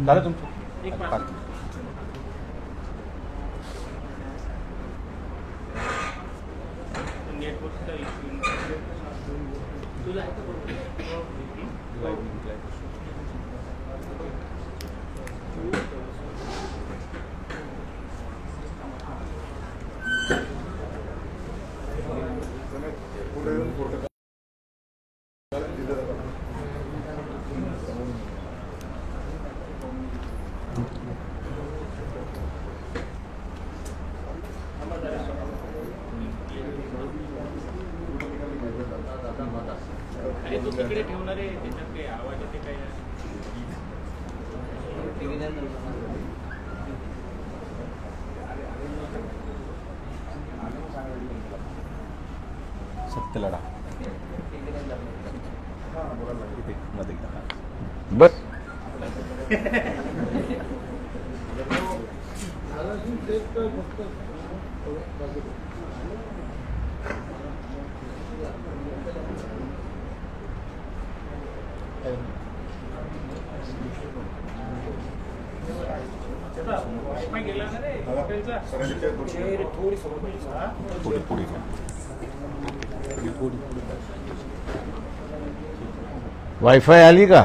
झालं तुमचं? आणि तो तिकडे ठेवणार आहे त्याच्यात काही आवाज येते काय सत्य लढा बस वाईफाई आली का?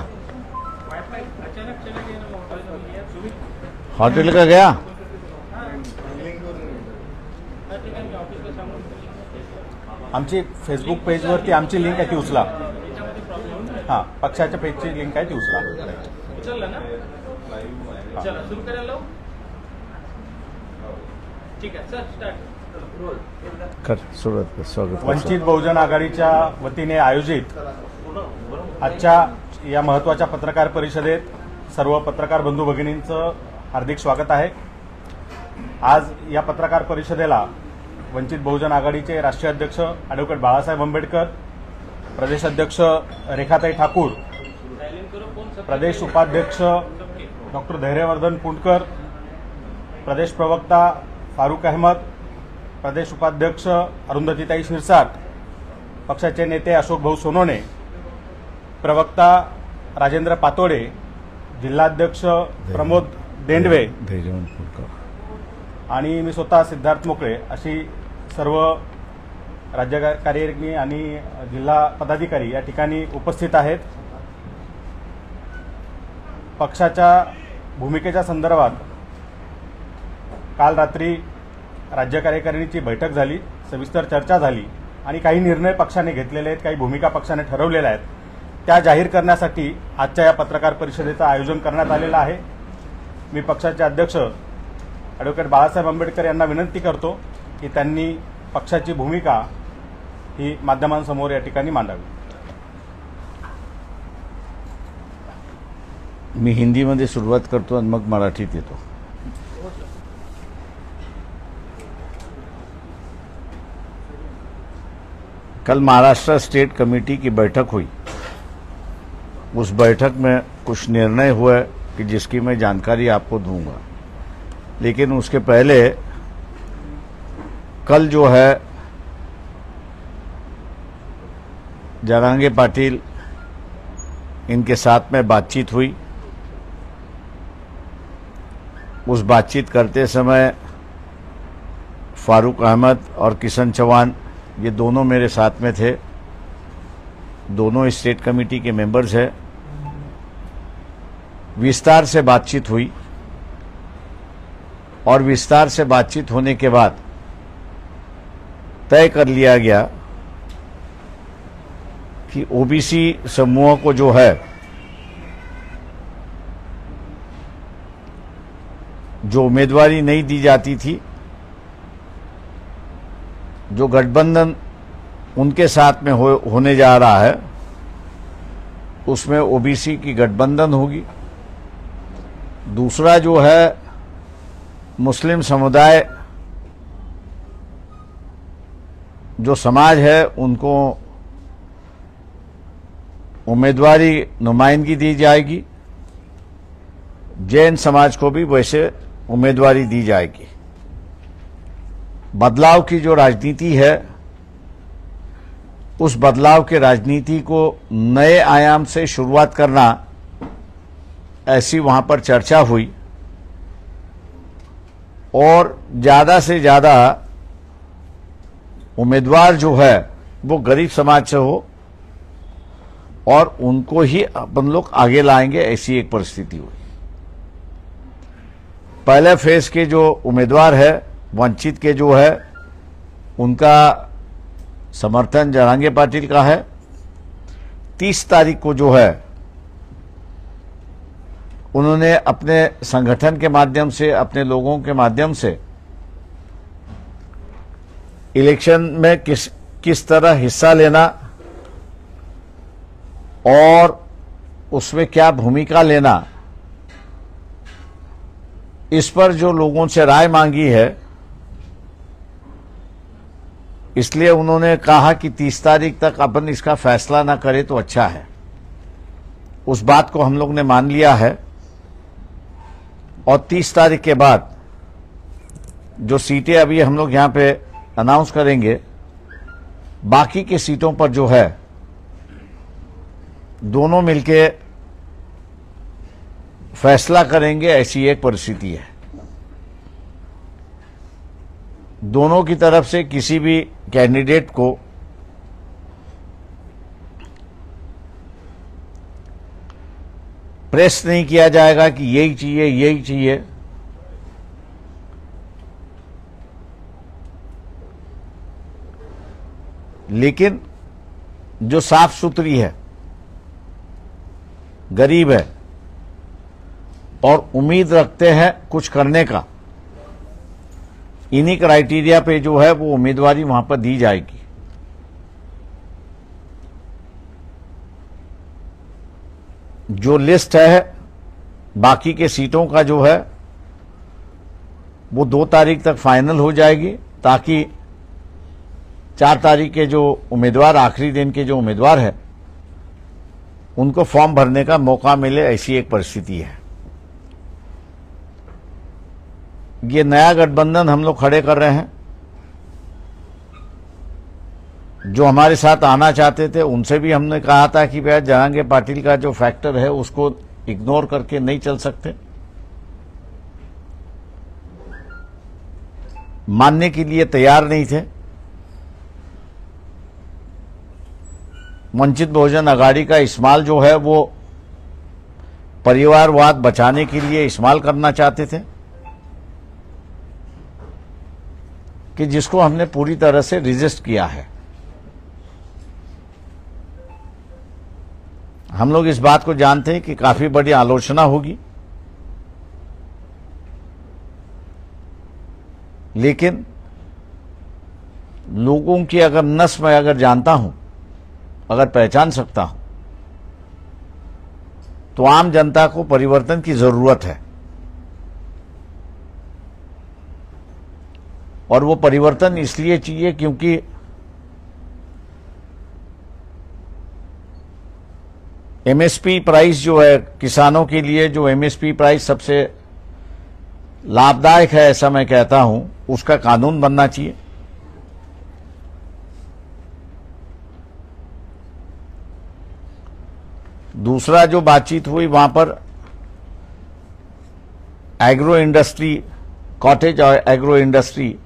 हॉटेल का गया? आमची फेसबुक पेजवरती आमची लिंक आहे ती उचला. हां, पक्षाच्या पेजची लिंक आहे ती उचला. उचलला ना? चला सुरू करायला. ठीक आहे सर, स्टार्ट कर सुरुवात कर. स्वागत. वंचित बहुजन आघाडीच्या वतीने आयोजित आजच्या या महत्त्वाच्या पत्रकार परिषदेत सर्व पत्रकार बंधू भगिनींचं हार्दिक स्वागत आहे. आज या पत्रकार परिषदेला वंचित बहुजन आघाडीचे राष्ट्रीय अध्यक्ष ॲडव्होकेट बाळासाहेब आंबेडकर, प्रदेशाध्यक्ष रेखाताई ठाकूर, प्रदेश उपाध्यक्ष डॉक्टर धैर्यवर्धन पुंडकर, प्रदेश प्रवक्ता फारुक अहमद, प्रदेश उपाध्यक्ष अरुंधतीताई शिरसाट, पक्षाचे नेते अशोक भाऊ सोनोने, प्रवक्ता राजेंद्र पातोडे, जिल्हाध्यक्ष प्रमोद देंडवे आणि मी स्वतः सिद्धार्थ मोकळे अशी सर्व राज्य कार्यकारिणी आणि जिल्हा पदाधिकारी या ठिकाणी उपस्थित आहेत. पक्षाच्या भूमिकेच्या संदर्भात काल रात्री राज्य कार्यकारिणीची बैठक झाली, सविस्तर चर्चा झाली आणि काही निर्णय पक्षाने घेतलेले आहेत, काही भूमिका पक्षाने ठरवलेल्या आहेत, त्या जाहीर करण्यासाठी आजच्या या पत्रकार परिषदेचं आयोजन करण्यात आलेलं आहे. मी पक्षाचे अध्यक्ष ॲडव्होकेट बाळासाहेब आंबेडकर यांना विनंती करतो की त्यांनी पक्षाची भूमिका ही माध्यमांसमोर या ठिकाणी मांडावी. मी हिंदीमध्ये सुरुवात करतो आणि मग मराठीत येतो. कल महाराष्ट्र स्टेट कमेटी की बैठक हुई. उस बैठक में कुछ निर्णय हुए कि जिसकी मैं जानकारी आपको दूंगा, लेकिन उसके पहले कल जो है जरांगे पाटिल इनके साथ में बातचीत हुई. उस बातचीत करते समय फारूक अहमद और किशन चौहान ये दोनों मेरे साथ में थे. दोनों स्टेट कमेटी के मेंबर्स हैं. विस्तार से बातचीत हुई और विस्तार से बातचीत होने के बाद तय कर लिया गया कि ओबीसी समूह को जो है, जो उम्मीदवारी नहीं दी जाती थी, जो गठबंधन उनके साथ में होने जा रहा है, उसमें ओबीसी की गठबंधन होगी. दूसरा जो है मुस्लिम समुदाय जो समाज है उनको उम्मीदवारी नुमाइंदगी दी जाएगी. जैन समाज को भी वैसे उम्मीदवारी दी जाएगी. बदलाव की जो राजनीति है, उस बदलाव के राजनीति को नए आयाम से शुरुआत करना ऐसी वहां पर चर्चा हुई और ज्यादा से ज्यादा उम्मीदवार जो है वो गरीब समाज से हो और उनको ही अपन लोग आगे लाएंगे, ऐसी एक परिस्थिति हुई। पहले फेज के जो उम्मीदवार है वंचित के जो है उनका समर्थन जरांगे पाटिल का है। 30 तारीख को जो है उन्होंने अपने संगठन के माध्यम से, अपने लोगों के माध्यम से इलेक्शन में किस तरह हिस्सा लेना और उसमें क्या भूमिका लेना, इस पर जो लोगों से राय मांगी है, इसलिए उन्होंने कहा कि 30 तारीख तक अपन इसका फैसला ना करें तो अच्छा है। उस बात को हम लोग ने मान लिया है और 30 तारीख के बाद जो सीटें अभी हम लोग यहां पे अनाउंस करेंगे, बाकी के सीटों पर जो है दोनों मिलके फैसला करेंगे, ऐसी एक परिस्थिति है। दोनों की तरफ से किसी भी कैंडिडेट को प्रेस नहीं किया जाएगा कि यही चाहिए, यही चाहिए। लेकिन जो साफ सुथरी है, गरीब है और उम्मीद रखते हैं कुछ करने का, इन्हीं क्राइटेरिया पे जो है वो उम्मीदवारी वहां पर दी जाएगी। जो लिस्ट है बाकी के सीटों का जो है वो 2 तारीख तक फाइनल हो जाएगी, ताकि 4 तारीख के जो उम्मीदवार, आखिरी दिन के जो उम्मीदवार है, उनको फॉर्म भरने का मौका मिले, ऐसी एक परिस्थिति है। ये नया गठबंधन हम लोग खड़े कर रहे हैं। जो हमारे साथ आना चाहते थे उनसे भी हमने कहा था कि भैया जरांगे पाटिल का जो फैक्टर है उसको इग्नोर करके नहीं चल सकते। मानने के लिए तैयार नहीं थे। वंचित बहुजन आघाड़ी का इस्तेमाल जो है वो परिवारवाद बचाने के लिए इस्तेमाल करना चाहते थे, कि जिसको हमने पूरी तरह से रिजिस्ट किया है। हम लोग इस बात को जानते हैं कि काफी बड़ी आलोचना होगी, लेकिन लोगों की अगर नस में अगर जानता हूं, अगर पहचान सकता हूं, तो आम जनता को परिवर्तन की जरूरत है। और वो परिवर्तन इसलिए चाहिए क्योंकि एमएसपी प्राइस जो है किसानों के लिए, जो एमएसपी प्राइस सबसे लाभदायक है ऐसा मैं कहता हूं, उसका कानून बनना चाहिए। दूसरा जो बातचीत हुई वहां पर एग्रो इंडस्ट्री, कॉटेज और एग्रो इंडस्ट्री,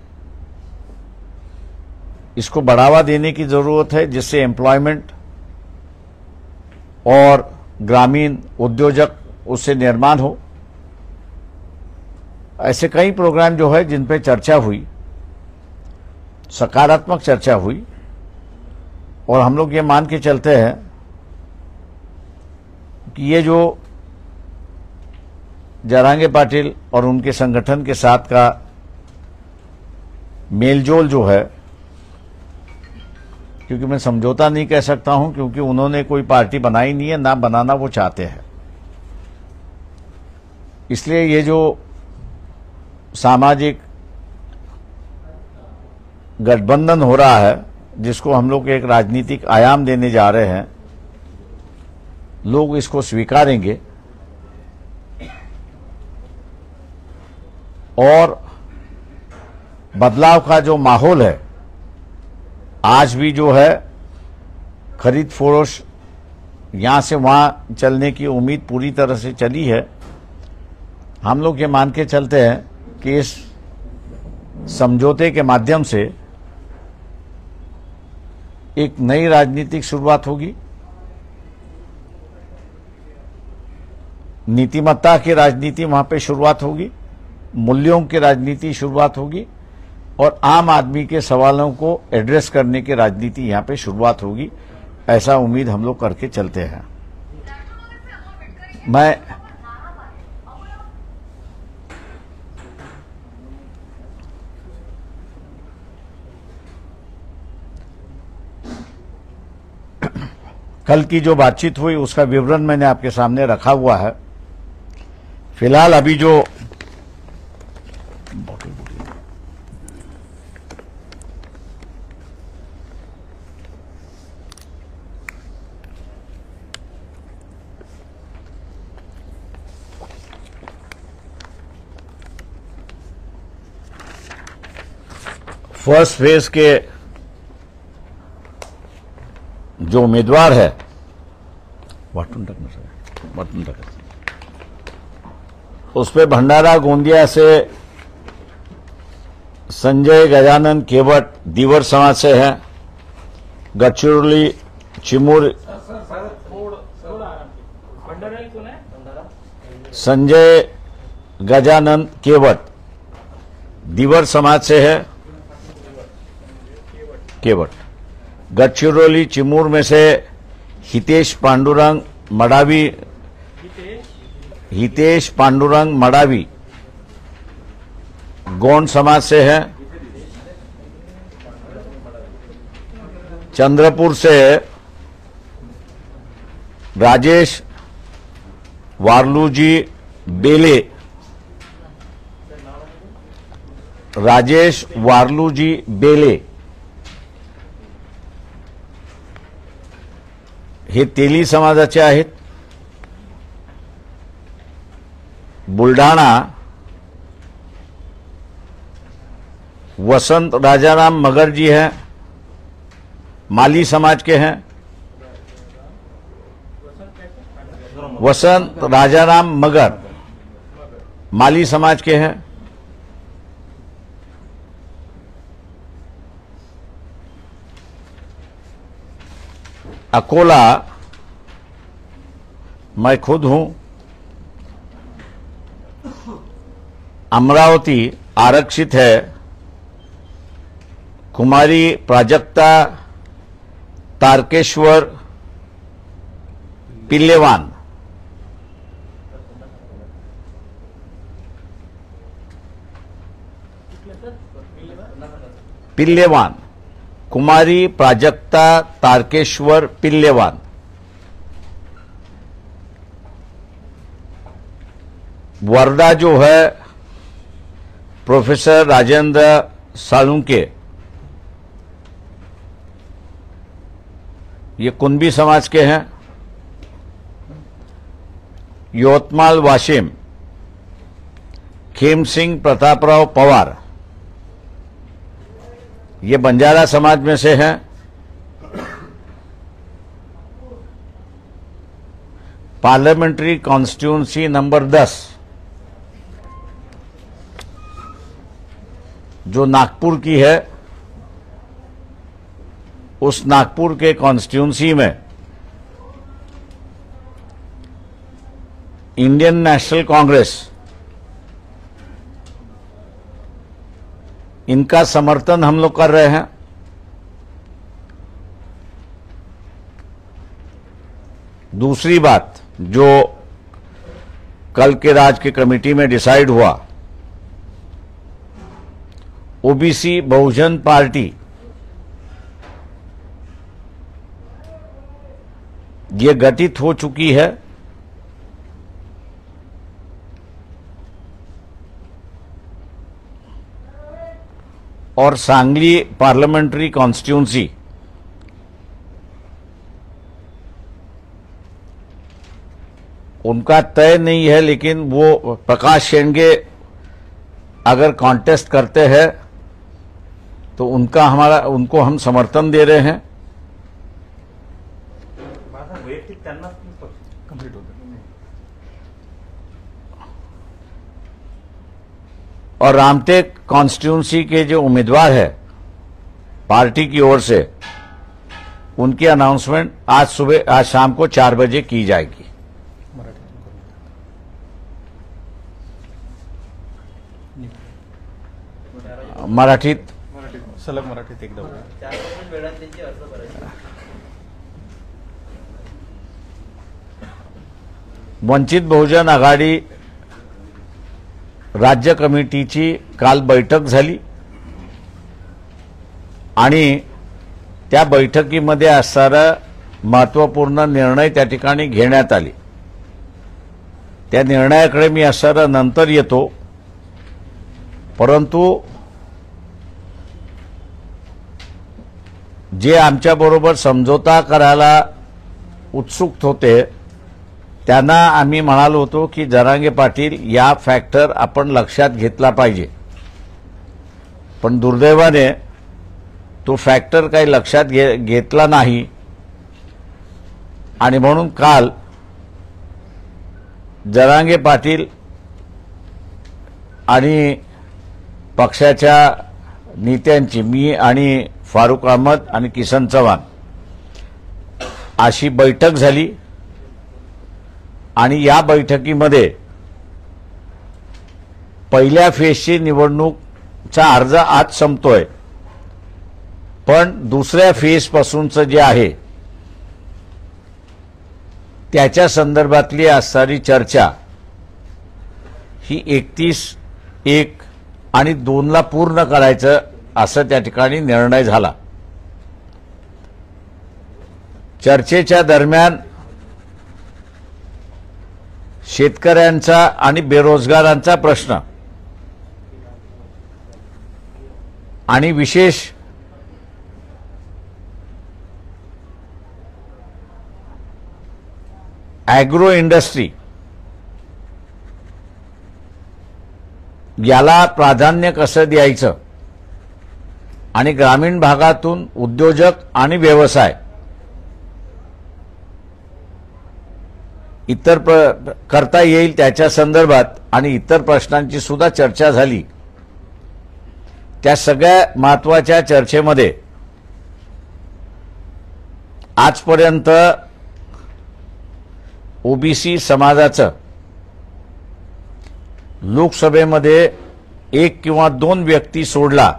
इसको बढ़ावा देने की जरूरत है, जिससे एम्प्लॉयमेंट और ग्रामीण उद्योजक उससे निर्माण हो। ऐसे कई प्रोग्राम जो है जिन पे चर्चा हुई, सकारात्मक चर्चा हुई, और हम लोग ये मान के चलते हैं कि ये जो जरांगे पाटिल और उनके संगठन के साथ का मेलजोल जो है, क्योंकि मैं समझौता नहीं कह सकता हूं, क्योंकि उन्होंने कोई पार्टी बनाई नहीं है, ना बनाना वो चाहते हैं। इसलिए ये जो सामाजिक गठबंधन हो रहा है, जिसको हम लोग एक राजनीतिक आयाम देने जा रहे हैं, लोग इसको स्वीकारेंगे और बदलाव का जो माहौल है, आज भी जो है खरीद फरोश यहां से वहां चलने की उम्मीद पूरी तरह से चली है। हम लोग ये मान के चलते हैं कि इस समझौते के माध्यम से एक नई राजनीतिक शुरुआत होगी, नीतिमत्ता की राजनीति वहां पे शुरुआत होगी, मूल्यों की राजनीति शुरुआत होगी और आम आदमी के सवालों को एड्रेस करने की राजनीति यहां पे शुरुआत होगी। ऐसा उम्मीद हम लोग करके चलते हैं। मैं कल की जो बातचीत हुई उसका विवरण मैंने आपके सामने रखा हुआ है। फिलहाल अभी जो फर्स्ट फेज के जो उम्मीदवार है उस पे भंडारा गोंदिया से संजय गजानन केवट दीवर समाज से हैं, गढ़चिरौली चिमूर संजय गजानन केवट दीवर समाज से है, केवट। गढ़चिरौली चिमूर में से हितेश पांडुरंग मडावी गोंड समाज से है। चंद्रपुर से राजेश वार्लूजी बेले हे तेली समाजाचे आहेत। बुलढाणा वसंत राजाराम मगर जी हैं, माली समाज के हैं। वसंत राजाराम मगर माली समाज के हैं। अकोला मैं खुद हूं। अमरावती आरक्षित है, कुमारी प्राजक्ता तारकेश्वर पिल्लेवान कुमारी प्राजक्ता तारकेश्वर पिल्लेवान। वर्धा जो है प्रोफेसर राजेंद्र सालुंके, ये कुंभी समाज के हैं। यवतमाल वाशिम खेम सिंह प्रतापराव पवार, ये बंजारा समाज में से हैं। पार्लियामेंट्री कॉन्स्टिट्यूंसी नंबर 10 जो नागपुर की है, उस नागपुर के कॉन्स्टिट्यूंसी में इंडियन नेशनल कांग्रेस इनका समर्थन हम लोग कर रहे हैं। दूसरी बात जो कल के राज्य की कमेटी में डिसाइड हुआ, ओबीसी बहुजन पार्टी ये गठित हो चुकी है। और सांगली पार्लियामेंट्री कॉन्स्टिट्यूंसी उनका तय नहीं है, लेकिन वो प्रकाश शेंडगे अगर कॉन्टेस्ट करते हैं तो उनको हम समर्थन दे रहे हैं। वैयक्तिक त्यांना कंप्लीट होतं. और रामटेक कॉन्स्टिट्यूंसी के जो उम्मीदवार है पार्टी की ओर से, उनकी अनाउंसमेंट आज शाम को 4 बजे की जाएगी. मराठीत सलग मराठीत एकदा वंचित बहुजन आघाडी राज्य कमिटीची काल बैठक झाली आणि त्या बैठकीमध्ये असणारा महत्त्वपूर्ण निर्णय त्या ठिकाणी घेण्यात आले. त्या निर्णयाकडे मी असणारा नंतर येतो, परंतु जे आमच्याबरोबर समझोता करायला उत्सुक होते त्यांना आम्ही म्हणालो होतो की जरांगे पाटील या फॅक्टर आपण लक्षात घेतला पाहिजे, पण दुर्दैवाने तो फॅक्टर काही लक्षात घेतला नाही आणि म्हणून काल जरांगे पाटील आणि पक्षाच्या नेत्यांची, मी आणि फारुक अहमद आणि किसन चव्हाण अशी बैठक झाली आणि या बैठकीमध्ये पहिल्या फेजची निवडणूकचा अर्ज आज संपतोय, पण दुसऱ्या फेज पासूनचं जे आहे त्याच्या संदर्भातली असणारी चर्चा ही 31/1 आणि 2ला पूर्ण करायचं असं त्या ठिकाणी निर्णय झाला. चर्चेच्या दरम्यान शेतकऱ्यांचा आणि बेरोजगारांचा प्रश्न आणि विशेष ॲग्रो इंडस्ट्री याला प्राधान्य कसं द्यायचं आणि ग्रामीण भागातून उद्योजक आणि व्यवसाय इतर करता येईल त्याच्या संदर्भात आणि इतर प्रश्नांची सुद्धा चर्चा झाली. त्या सगळ्या महत्त्वाच्या चर्चेमध्ये आजपर्यंत ओबीसी समाजाचं लोकसभेमध्ये 1 किंवा 2 व्यक्ती सोडला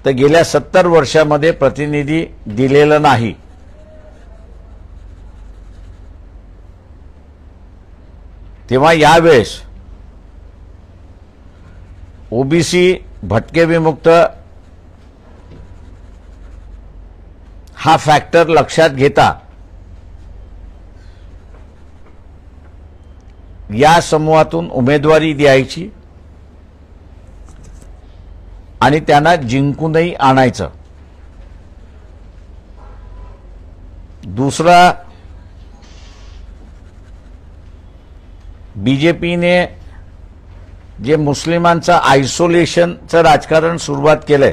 तर गेल्या 70 वर्षामध्ये प्रतिनिधी दिलेला नाही. तेव्हा यावेळेस ओबीसी भटके विमुक्त हा फॅक्टर लक्षात घेता या समूहातून उमेदवारी द्यायची आणि त्यांना जिंकूनही आणायचं. दुसरा, बीजेपीने जे मुस्लिमांचं आयसोलेशनचं राजकारण सुरुवात केलंय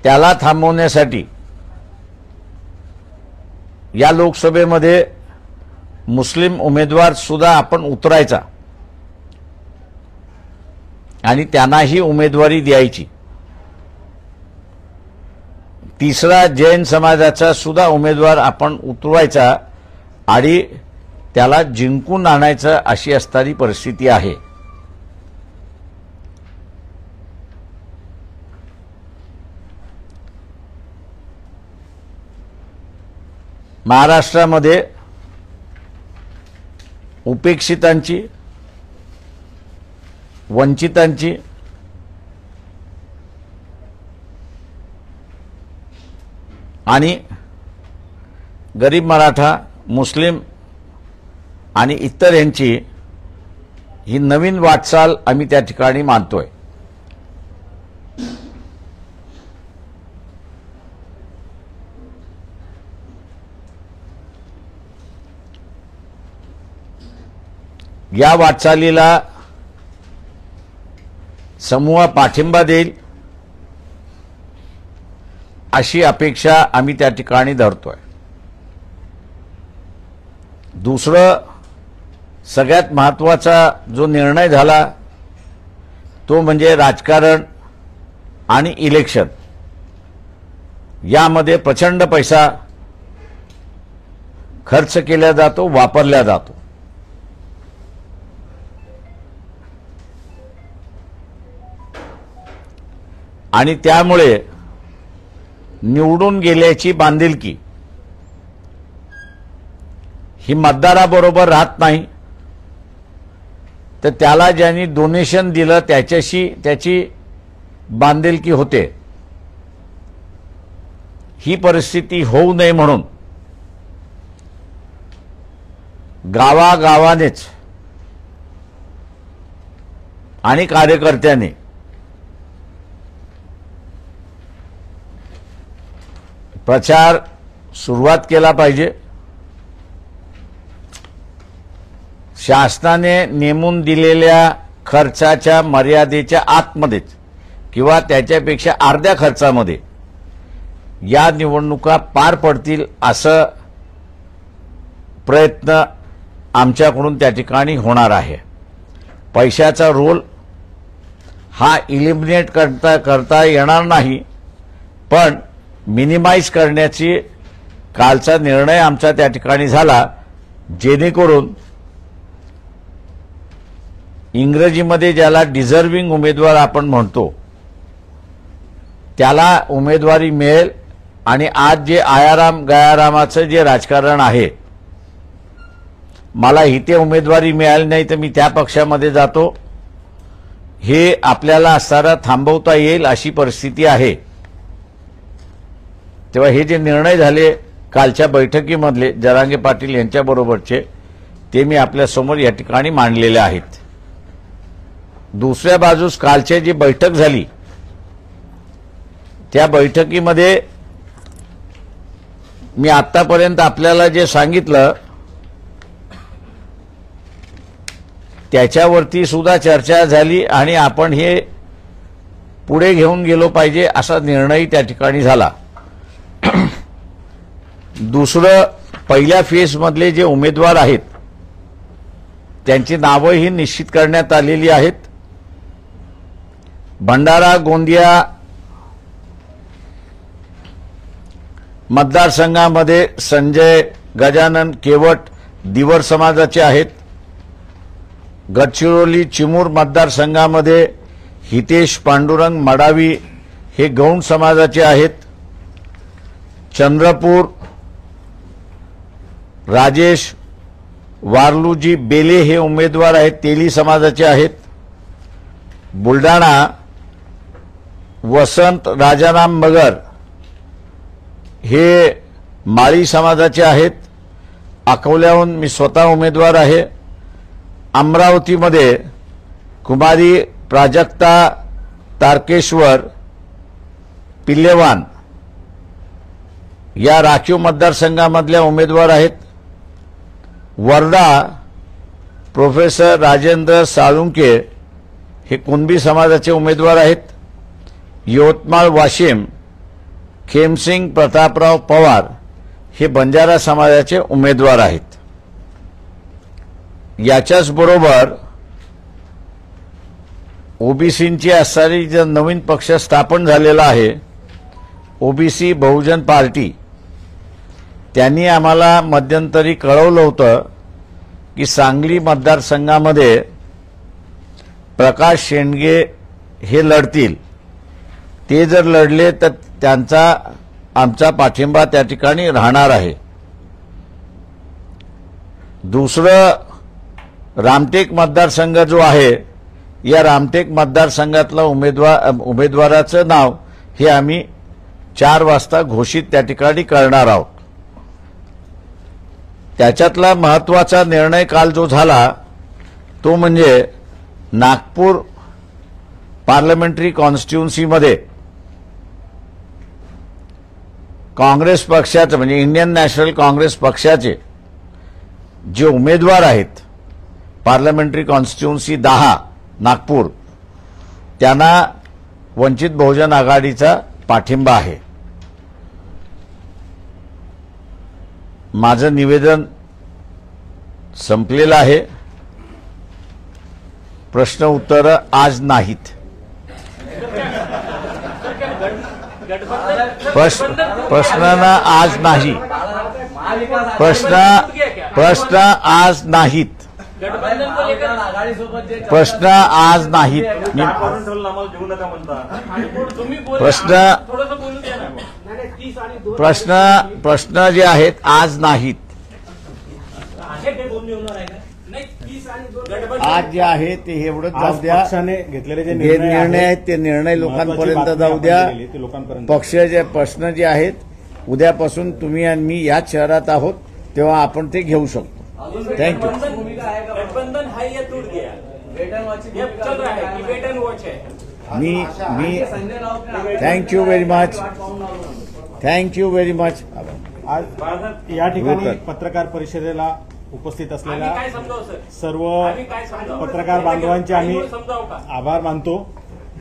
त्याला थांबवण्यासाठी या लोकसभेमध्ये मुस्लिम उमेदवार सुद्धा आपण उतरायचा आणि त्यांनाही उमेदवारी द्यायची. तिसरा, जैन समाजाचा सुद्धा उमेदवार आपण उतरवायचा आणि त्याला जिंकून आणायचं अशी असणारी परिस्थिती आहे. महाराष्ट्रामध्ये उपेक्षितांची, वंचितांची आणि गरीब मराठा, मुस्लिम आणि इतर यांची ही नवीन वाटचाल आम्ही त्या ठिकाणी मानतोय. या वाटचालीला समूह पाठिंबा देईल अशी अपेक्षा आम्ही त्या ठिकाणी धरतोय। दुसरं सगळ्यात महत्त्वाचा जो निर्णय झाला तो म्हणजे राजकारण आणि इलेक्शन यामध्ये प्रचंड पैसा खर्च केला जातो, वापरला जातो। आणि त्यामुळे निवडून गेल्याची बांधिलकी ही मतदाराबरोबर राहत नाही, तर त्याला ज्यांनी डोनेशन दिलं त्याच्याशी त्याची बांधिलकी होते। ही परिस्थिती होऊ नये म्हणून गावागावानेच आणि कार्यकर्त्यांनी प्रचार सुरुवात केला पाहिजे। शासनाने नेमून दिलेल्या खर्चाच्या मर्यादेच्या आतमध्येच किंवा त्याच्यापेक्षा अर्ध्या खर्चामध्ये या निवडणुका पार पडतील असं प्रयत्न आमच्याकडून त्या ठिकाणी होणार आहे। पैशाचा रोल हा इलिमिनेट करता येणार नाही, पण मिनिमाइज करण्याची कालचा निर्णय आमचा त्या ठिकाणी झाला, जेणेकरून इंग्रजीमध्ये ज्याला डिझर्विंग उमेदवार आपण म्हणतो त्याला उमेदवारी मिळेल। आणि आज जे आयाराम गयारामाचं जे राजकारण आहे, मला इथे उमेदवारी मिळाली नाही तर मी त्या पक्षामध्ये जातो, हे आपल्याला असताना थांबवता येईल अशी परिस्थिती आहे। तेव्हा हे जे निर्णय झाले कालच्या बैठकीमधले जरांगे पाटील यांच्याबरोबरचे ते मी आपल्यासमोर या ठिकाणी मांडलेले आहेत। दुसऱ्या बाजूस कालची जी बैठक झाली त्या बैठकीमध्ये मी आतापर्यंत आपल्याला जे सांगितलं त्याच्यावरती सुद्धा चर्चा झाली आणि आपण हे पुढे घेऊन गेलो पाहिजे असा निर्णय त्या ठिकाणी झाला। दुसरं, पहिल्या फेजमधले जे उमेदवार आहेत त्यांची नावंही निश्चित करण्यात आलेली आहेत। भंडारा गोंदिया मतदारसंघामध्ये संजय गजानन केवट दिवर समाजाचे आहेत। गडचिरोली चिमूर मतदारसंघामध्ये हितेश पांडुरंग मडावी हे गौंड समाजाचे आहेत। चंद्रपूर राजेश वारलूजी बेले हे उमेदवार आहेत, तेली समाजाचे आहेत। बुलढाणा वसंत राजाराम मगर हे माळी समाजाचे आहेत। अकोल्याहून मी स्वतः उमेदवार आहे। अमरावतीमध्ये कुमारी प्राजक्ता तारकेश्वर पिल्लेवान या राखीव मतदारसंघामधल्या उमेदवार आहेत। वर्धा प्रोफेसर राजेंद्र साळुंके हे कुणबी समाजाचे उमेदवार आहेत। यवतमाळ वाशिम खेमसिंग प्रतापराव पवार हे बंजारा समाजाचे उमेदवार आहेत। याच्याच बरोबर ओबीसींची असणारी जो नवीन पक्ष स्थापन झालेला आहे ओबीसी बहुजन पार्टी, त्यांनी आम्हाला मध्यंतरी कळवलं होतं की सांगली मतदारसंघामध्ये प्रकाश शेंडगे हे लढतील। ते जर लढले तर त्यांचा आमचा पाठिंबा त्या ठिकाणी राहणार आहे। दुसरं, रामटेक मतदारसंघ जो आहे या रामटेक मतदारसंघातला उमेदवाराचं नाव हे आम्ही 4 वाजता घोषित त्या ठिकाणी करणार आहोत। त्याच्यातला महत्त्वाचा निर्णय काल जो झाला तो म्हणजे नागपूर पार्लमेंटरी कॉन्स्टिट्युन्सीमध्ये काँग्रेस पक्षाचे म्हणजे इंडियन नॅशनल काँग्रेस पक्षाचे जे उमेदवार आहेत पार्लमेंटरी कॉन्स्टिट्युन्सी 10 नागपूर, त्यांना वंचित बहुजन आघाडीचा पाठिंबा आहे। माझं निवेदन संपलेलं आहे. प्रश्न उत्तर आज नाहीत. प्रश्न आज नाही. प्रश्न आज नाहीत. गठबंधन को लेकर प्रश्न आज नाहीत. प्रश्न प्रश्न जे आहेत आज नाहीत. आज जे आहे ते एवढंच जाऊ द्या. पक्षाने घेतलेले जे जे निर्णय आहेत ते निर्णय लोकांपर्यंत जाऊ द्या. ते लोकांपर्यंत पक्षाचे प्रश्न जे आहेत उद्यापासून तुम्ही आणि मी याच शहरात आहोत तेव्हा आपण ते घेऊ शकतो. थँक्यू. गठबंधन है ये टूट गया, ये चल रहा है कि वेट एंड वॉच है. मी thank you very much. Thank you very much. आज या ठिकाणी पत्रकार परिषदेला उपस्थित असलेल्या काय समजावं सर, सर्व आम्ही काय समजावं? पत्रकार बांधवांचे आम्ही समजावं का? आभार मानतो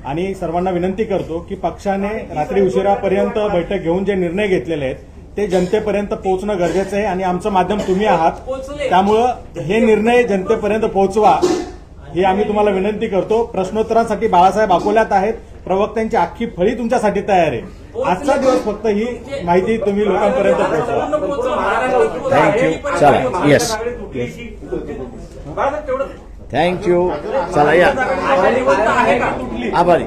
आणि सर्वांना विनंती करतो की पक्षाने रात्री उशिरापर्यंत बैठक घेऊन जे निर्णय घेतलेले आहेत ते जनतेपर्यंत पोहोचणं गरजेचं आहे आणि आमचं माध्यम तुम्ही आहात. त्यामुळं हे निर्णय जनतेपर्यंत पोहोचवा ही आम्ही तुम्हाला विनंती करतो. प्रश्नोत्तरांसाठी बाळासाहेब अकोल्यात आहेत. प्रवक्त्यांची अख्खी फळी तुमच्यासाठी तयार आहे. आजचा दिवस फक्त ही माहिती तुम्ही लोकांपर्यंत पोहोचवा. थँक्यू. चला. येस. थँक्यू. चला या. आभारी.